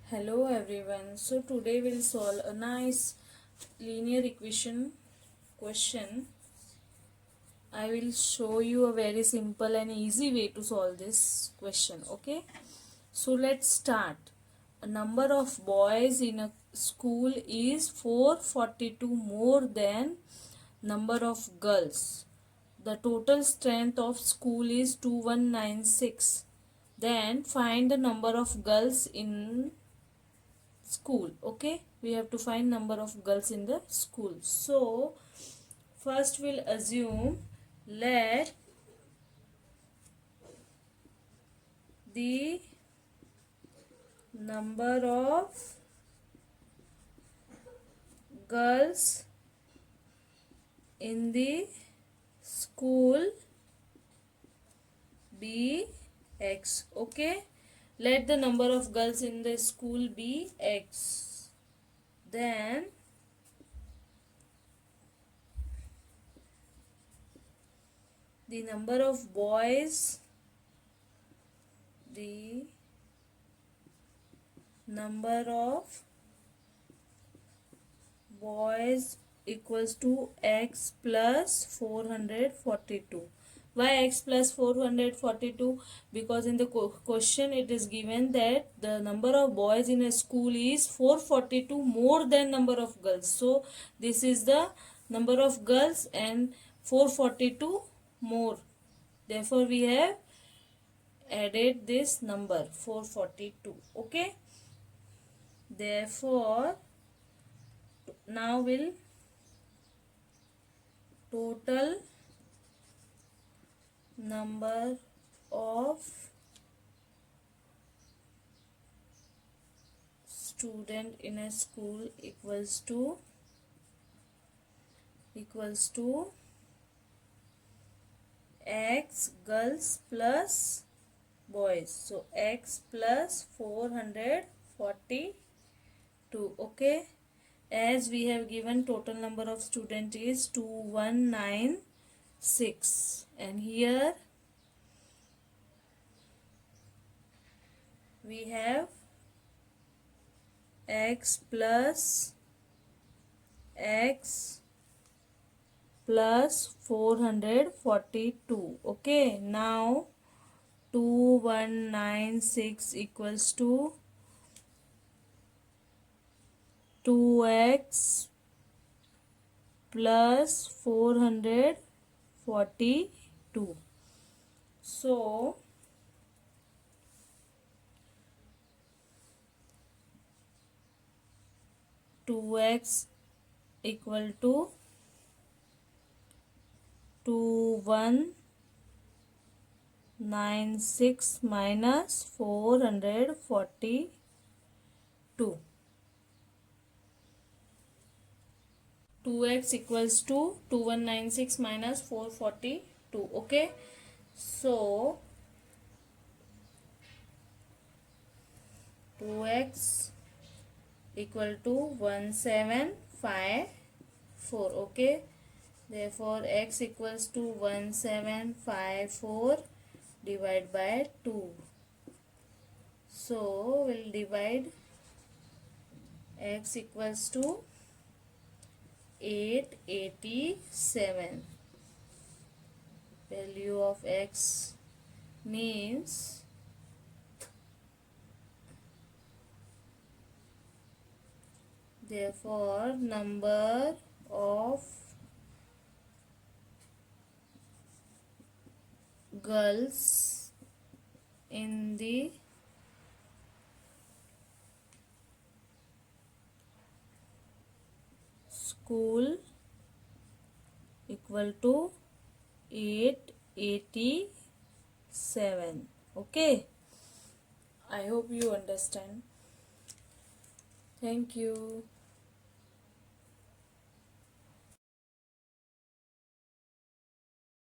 Hello everyone. So today we'll solve a nice linear equation question. I will show you a very simple and easy way to solve this question. Okay. So let's start. A number of boys in a school is 442 more than number of girls. The total strength of school is 2196. Then find the number of girls in school. Okay, we have to find number of girls in the school. So first we'll assume, let the number of girls in the school be x. Okay, let the number of girls in the school be x. Then the number of boys, the number of boys equals to x plus 442. Why x plus 442? Because in the question it is given that the number of boys in a school is 442 more than number of girls. So this is the number of girls and 442 more. Therefore we have added this number 442. Okay. Therefore now we'll total number of student in a school equals to x girls plus boys. So x plus 442. Okay, as we have given total number of student is 2196, and here we have x plus 442. Okay, now 2196 equals to 2x plus 442. So two x equal to 2196 minus 442. 2x equals to 2196 minus 442. Okay, so 2x equal to 1754. Okay, therefore x equals to 1754 divided by 2. So we'll divide x equals to 887. Value of x means therefore number of girls in the school equal to 887. Okay, I hope you understand. Thank you.